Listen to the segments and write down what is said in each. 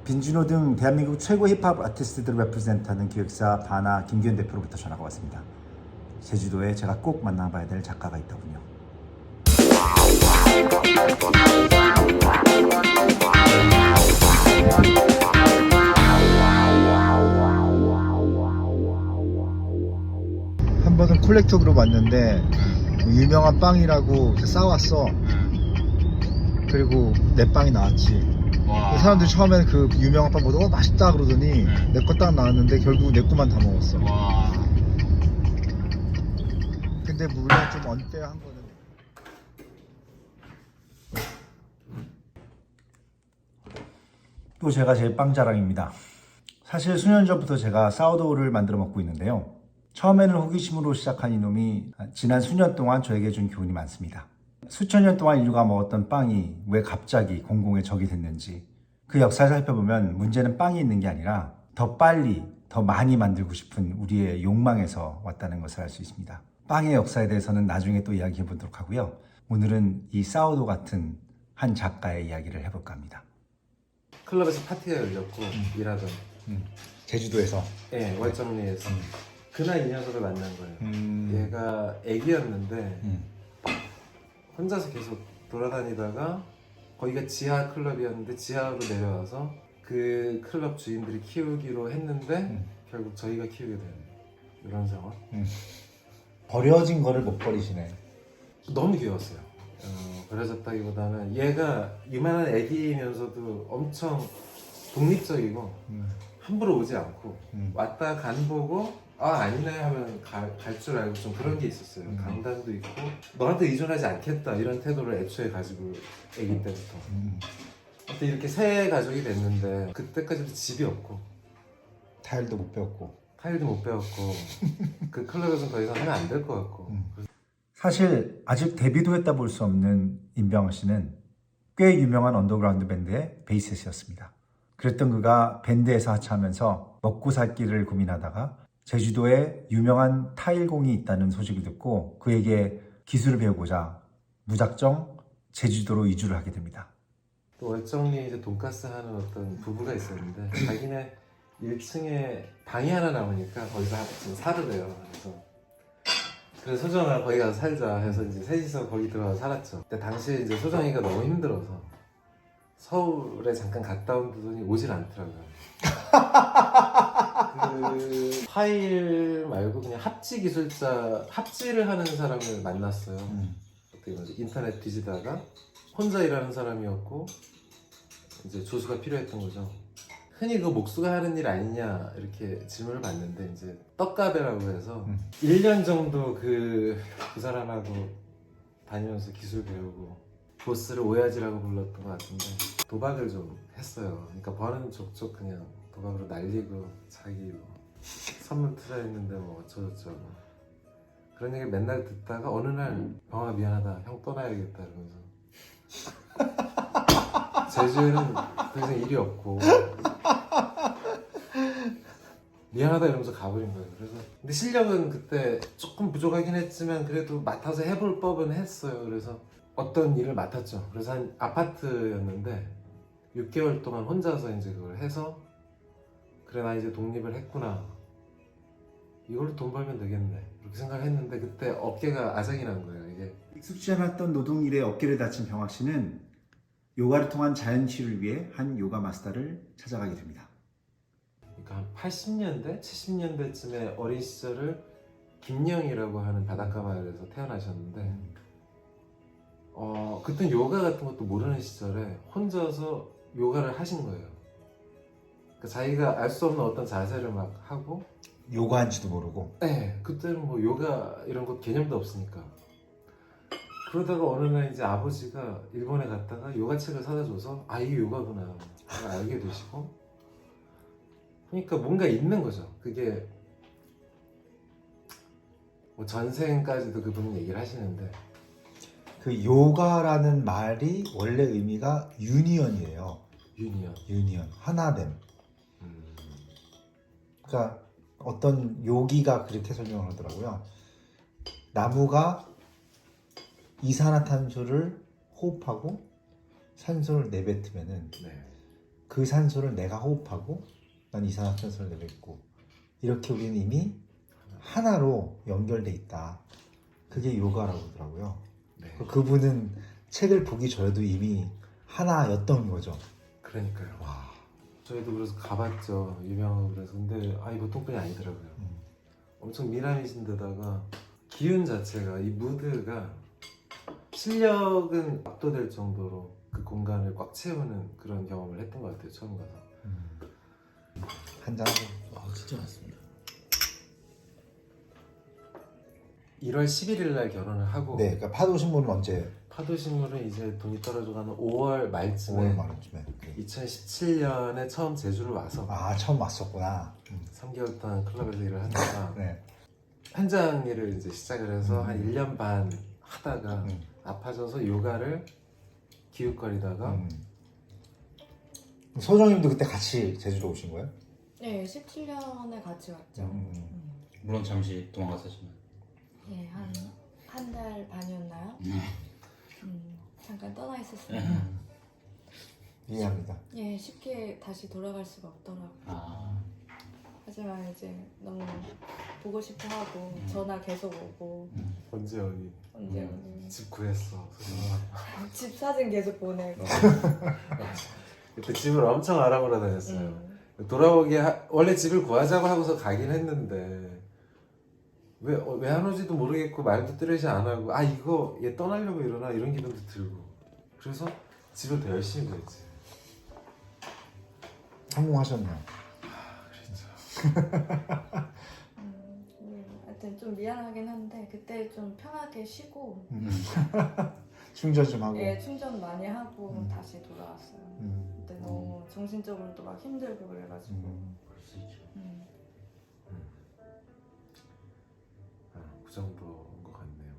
빈지노 등 대한민국 최고 힙합 아티스트들을 레프레젠트하는 기획사 바나 김기현 대표로부터 전화가 왔습니다. 제주도에 제가 꼭 만나봐야 될 작가가 있더군요. 한 번은 콜렉터 그룹 왔는데 유명한 빵이라고 싸왔어. 그리고 내 빵이 나왔지. 와. 사람들이 처음에는 그 유명한 빵 보고 맛있다 그러더니 내 거 딱 나왔는데 결국 내 거만 다 먹었어. 와. 근데 물론 좀 언페어한 거는 또 제가 제 빵 자랑입니다. 사실 수년 전부터 제가 사워도우를 만들어 먹고 있는데요. 처음에는 호기심으로 시작한 이놈이 지난 수년 동안 저에게 준 교훈이 많습니다. 수천 년 동안 인류가 먹었던 빵이 왜 갑자기 공공의 적이 됐는지, 그 역사를 살펴보면 문제는 빵이 있는 게 아니라 더 빨리, 더 많이 만들고 싶은 우리의 욕망에서 왔다는 것을 알 수 있습니다. 빵의 역사에 대해서는 나중에 또 이야기해 보도록 하고요. 오늘은 이 사워도우 같은 한 작가의 이야기를 해볼까 합니다. 클럽에서 파티가 열렸고 일하던 제주도에서. 예, 월정리에서 그날 이 녀석을 만난 거예요. 얘가 애기였는데 혼자서 계속 돌아다니다가 거기가 지하 클럽이었는데 지하로 내려와서 그 클럽 주인들이 키우기로 했는데 결국 저희가 키우게 되는 이런 상황. 버려진 거를 못 버리시네. 너무 귀여웠어요. 버려졌다기보다는 얘가 이만한 애기면서도 엄청 독립적이고 함부로 오지 않고 왔다 간 보고 아니네 하면 갈 줄 알고 좀 그런 게 있었어요. 강단도 있고 너한테 의존하지 않겠다 이런 태도를 애초에 가지고 애기 때부터. 근데 이렇게 새 가족이 됐는데 그때까지도 집이 없고 타일도 못 배웠고. 타일도 못 배웠고 그 클럽에서는 더 이상 하면 안 될 것 같고. 사실 아직 데뷔도 했다 볼 수 없는 임병헌 씨는 꽤 유명한 언더그라운드 밴드의 베이시스트였습니다. 그랬던 그가 밴드에서 하차하면서 먹고 살 길을 고민하다가 제주도에 유명한 타일공이 있다는 소식을 듣고 그에게 기술을 배우고자 무작정 제주도로 이주를 하게 됩니다. 또 월정리에 이제 돈가스 하는 어떤 부부가 있었는데 자기네 1층에 방이 하나 남으니까 거기서 좀 살으래요. 그래서 소정아 거기 가서 살자 해서 이제 셋이서 거기 들어가서 살았죠. 근데 당시에 이제 소정이가 너무 힘들어서 서울에 잠깐 갔다 온다더니 오질 않더라고요. 그 파일 말고 그냥 합지 기술자, 합지를 하는 사람을 만났어요. 어떻게 보면 인터넷 뒤지다가 혼자 일하는 사람이었고 이제 조수가 필요했던 거죠. 흔히 그 목수가 하는 일 아니냐 이렇게 질문을 받는데 이제 떡가베라고 해서 1년 정도 그 사람하고 다니면서 기술 배우고 보스를 오야지라고 불렀던 것 같은데 도박을 좀 했어요. 그러니까 버는 족족 그냥 도박으로 날리고 자기 뭐 선물 투자했는데 뭐 어쩌고저쩌고 그런 얘기 맨날 듣다가 어느 날 병아 미안하다 형 떠나야겠다 이러면서 제주에는 더 이상 일이 없고 미안하다 이러면서 가버린 거예요. 그래서 근데 실력은 그때 조금 부족하긴 했지만 그래도 맡아서 해볼 법은 했어요. 그래서 어떤 일을 맡았죠. 그래서 한 아파트였는데 6개월 동안 혼자서 이제 그걸 해서 그래 나 이제 독립을 했구나 이걸로 돈 벌면 되겠네 이렇게 생각을 했는데 그때 어깨가 아작이 난 거예요. 이게 익숙지 않았던 노동일에 어깨를 다친 병학 씨는 요가를 통한 자연치유를 위해 한 요가 마스터를 찾아가게 됩니다. 그러니까 한 80년대, 70년대쯤에 어린 시절을 김영이라고 하는 바닷가 마을에서 태어나셨는데 그땐 요가 같은 것도 모르는 시절에 혼자서 요가를 하신 거예요. 그러니까 자기가 알 수 없는 어떤 자세를 막 하고 요가한지도 모르고. 네, 그때는 뭐 요가 이런 것 개념도 없으니까 그러다가 어느 날 이제 아버지가 일본에 갔다가 요가 책을 사다 줘서 이게 요가구나 알게 되시고 그러니까 뭔가 있는 거죠. 그게 뭐 전생까지도 그분은 얘기를 하시는데 그 요가라는 말이 원래 의미가 유니언이에요. 유니언. 하나됨. 그러니까 어떤 요기가 그렇게 설명을 하더라고요. 나무가 이산화탄소를 호흡하고 산소를 내뱉으면은 네. 그 그 산소를 내가 호흡하고 난 이산화탄소를 내뱉고 이렇게 우리는 이미 하나로 연결돼 있다. 그게 요가라고 하더라고요. 네. 그분은 책을 보기 전에도 이미 하나였던 거죠. 그러니까요. 와. 저희도 그래서 가봤죠. 유명하고 그래서. 근데 보통 분이 아니더라고요. 엄청 미남이신 데다가 기운 자체가, 이 무드가 실력은 압도될 정도로 그 공간을 꽉 채우는 그런 경험을 했던 것 같아요. 처음 가서. 한잔 하고. 진짜 맛있습니다. 1월 11일 날 결혼을 하고 네, 그러니까 파도 신문은 언제? 파도식물은 이제 돈이 떨어져가는 5월 말쯤에 5월 말쯤에. 2017년에 처음 제주를 와서 아, 처음 왔었구나. 3개월 동안 클럽에서 일을 하다가 네. 현장 일을 이제 시작을 해서 한 1년 반 하다가 음. 아파져서 요가를 기웃거리다가 소정님도 그때 같이 제주도 오신 거예요? 네, 17년에 같이 왔죠. 물론 잠시 도망갔었지만. 예, 한 달 반이었나요? 잠깐 떠나 있었어요. 이해합니다. 예, 쉽게 다시 돌아갈 수가 없더라고요. 아, 하지만 이제 너무 보고 싶어 하고 전화 계속 오고 언제 여기 언제 오니 집 구했어. 집 사진 계속 보내고 그때 집을 엄청 알아보러 다녔어요. 원래 집을 구하자고 하고서 가긴 했는데 왜 안 오지도 모르겠고 말도 뚜렷이 안 하고 이거 얘 떠나려고 이러나 이런 기분도 들고 그래서 집을 더 열심히 구했지. 성공하셨네요. 하여튼 좀 미안하긴 한데 그때 좀 편하게 쉬고 충전 좀 하고. 예, 충전 많이 하고 다시 돌아왔어요. 그때 너무 정신적으로도 막 힘들고 그래가지고 그럴 수 있죠. 그 정도인 것 같네요.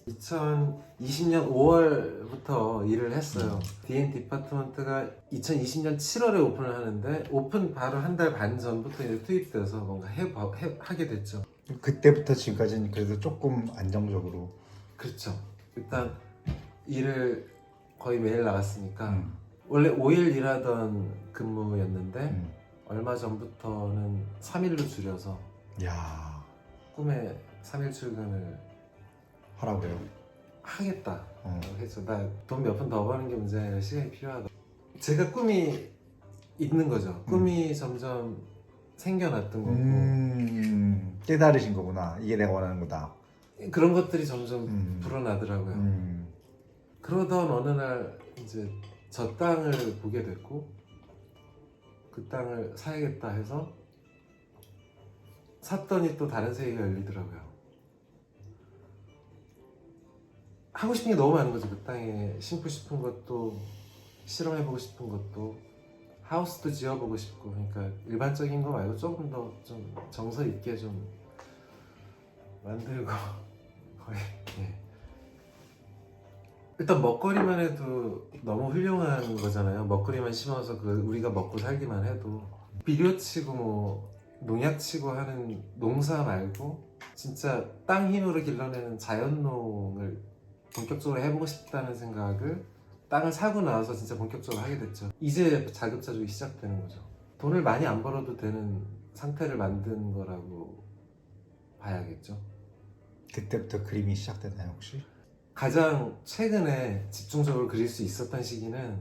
2020년 5월부터 일을 했어요. D&D 디파트먼트가 2020년 7월에 오픈을 하는데 오픈 바로 한 달 반 전부터 이제 투입돼서 뭔가 하게 됐죠. 그때부터 지금까지는 그래도 조금 안정적으로. 그렇죠. 일단 일을 거의 매일 나갔으니까 원래 5일 일하던 근무였는데 얼마 전부터는 3일로 줄여서 야, 꿈에 3일 출근을 하라고요. 하겠다 해서 나 돈 몇 푼 더 버는 게 문제가 아니라 시간이 필요하다. 제가 꿈이 있는 거죠. 꿈이 점점 생겨났던 거고 깨달으신 거구나. 이게 내가 원하는 거다. 그런 것들이 점점 불어나더라고요. 그러던 어느 날 이제 저 땅을 보게 됐고 그 땅을 사야겠다 해서 샀더니 또 다른 세계가 열리더라고요. 하고 싶은 게 너무 많은 거죠. 그 땅에 심고 싶은 것도 실험해보고 싶은 것도 하우스도 지어보고 싶고 그러니까 일반적인 거 말고 조금 더 좀 정서 있게 좀 만들고 거의 일단 먹거리만 해도 너무 훌륭한 거잖아요. 먹거리만 심어서 우리가 먹고 살기만 해도 비료치고 뭐 농약치고 하는 농사 말고 진짜 땅 힘으로 길러내는 자연농을 본격적으로 해보고 싶다는 생각을 땅을 사고 나서 진짜 본격적으로 하게 됐죠. 이제 자급자족이 시작되는 거죠. 돈을 많이 안 벌어도 되는 상태를 만든 거라고 봐야겠죠. 그때부터 그림이 시작됐나요 혹시? 가장 최근에 집중적으로 그릴 수 있었던 시기는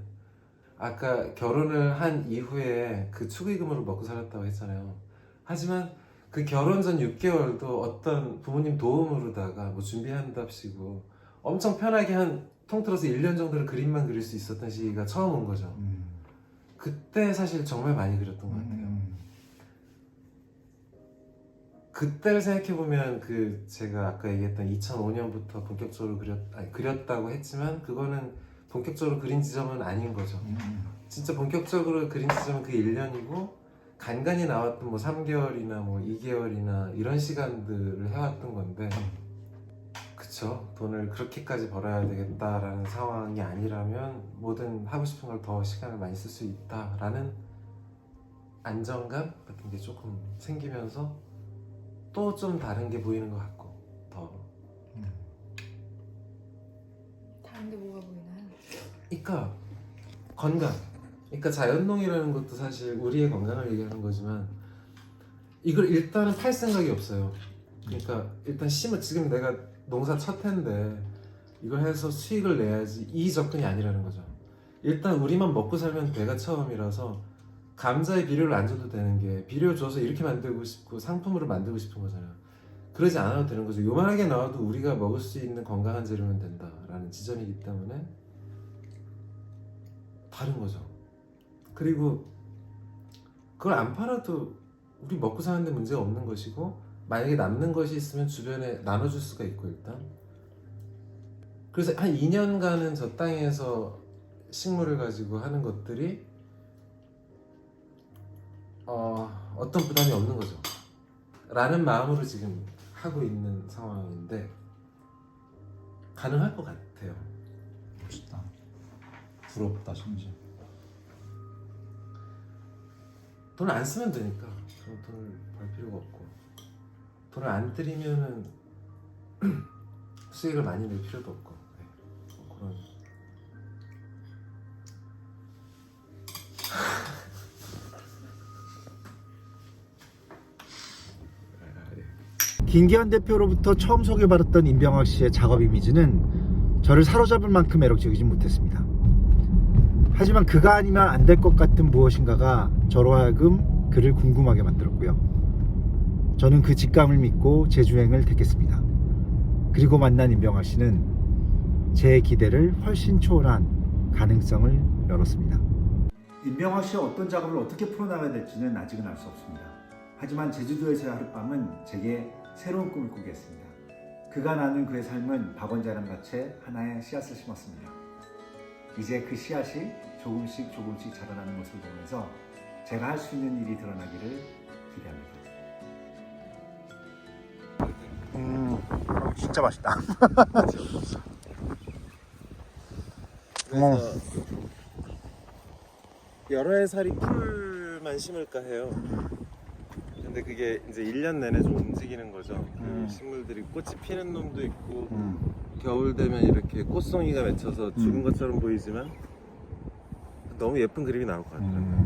아까 결혼을 한 이후에 그 축의금으로 먹고 살았다고 했잖아요. 하지만 그 결혼 전 6개월도 어떤 부모님 도움으로다가 뭐 준비한답시고 엄청 편하게 통틀어서 1년 정도를 그림만 그릴 수 있었던 시기가 처음 온 거죠. 그때 사실 정말 많이 그렸던 것 같아요. 그때를 생각해보면 제가 아까 얘기했던 2005년부터 본격적으로 그렸다고 했지만 그거는 본격적으로 그린 지점은 아닌 거죠. 진짜 본격적으로 그린 지점은 그 1년이고 간간히 나왔던 뭐 3개월이나 뭐 2개월이나 이런 시간들을 해왔던 건데 그쵸. 돈을 그렇게까지 벌어야 되겠다라는 상황이 아니라면 뭐든 하고 싶은 걸 더 시간을 많이 쓸 수 있다라는 안정감 같은 게 조금 생기면서 또 좀 다른 게 보이는 것 같고 더 다른 게 뭐가 보이나요? 그러니까 건강. 그러니까 자연농이라는 것도 사실 우리의 건강을 얘기하는 거지만 이걸 일단은 팔 생각이 없어요. 그러니까 일단 지금 내가 농사 첫 해인데 이걸 해서 수익을 내야지 이 접근이 아니라는 거죠. 일단 우리만 먹고 살면 배가 처음이라서 감자에 비료를 안 줘도 되는 게 비료 줘서 이렇게 만들고 싶고 상품으로 만들고 싶은 거잖아요. 그러지 않아도 되는 거죠. 요만하게 나와도 우리가 먹을 수 있는 건강한 재료면 된다라는 지점이기 때문에 다른 거죠. 그리고 그걸 안 팔아도 우리 먹고 사는데 문제가 없는 것이고 만약에 남는 것이 있으면 주변에 나눠줄 수가 있고 일단 그래서 한 2년간은 저 땅에서 식물을 가지고 하는 것들이 어떤 부담이 없는 거죠 라는 마음으로 지금 하고 있는 상황인데 가능할 것 같아요. 멋있다. 부럽다 심지어. 돈을 안 쓰면 되니까 저는 돈을 벌 필요가 없고 돈을 안 들이면은 수익을 많이 낼 필요도 없고 뭐 그런 김기현 대표로부터 처음 소개받았던 임병학 씨의 작업 이미지는 저를 사로잡을 만큼 매력적이지 못했습니다. 하지만 그가 아니면 안 될 것 같은 무엇인가가 저로 하여금 그를 궁금하게 만들었고요. 저는 그 직감을 믿고 제주행을 택했습니다. 그리고 만난 임병학 씨는 제 기대를 훨씬 초월한 가능성을 열었습니다. 임병학 씨의 어떤 작업을 어떻게 풀어나가야 될지는 아직은 알 수 없습니다. 하지만 제주도에서의 하룻밤은 제게 새로운 꿈을 꾸게 했습니다. 그가 나눈 그의 삶은 박원자랑같이 하나의 씨앗을 심었습니다. 이제 그 씨앗이 조금씩 자라나는 모습을 보면서 제가 할 수 있는 일이 드러나기를 기대합니다. 진짜 맛있다. 그래서 여러 해살이 풀만 심을까 해요. 근데 그게 이제 1년 내내 좀 움직이는 거죠. 그 식물들이 꽃이 피는 놈도 있고 겨울 되면 이렇게 꽃송이가 맺혀서 죽은 것처럼 보이지만 너무 예쁜 그림이 나올 것 같아요.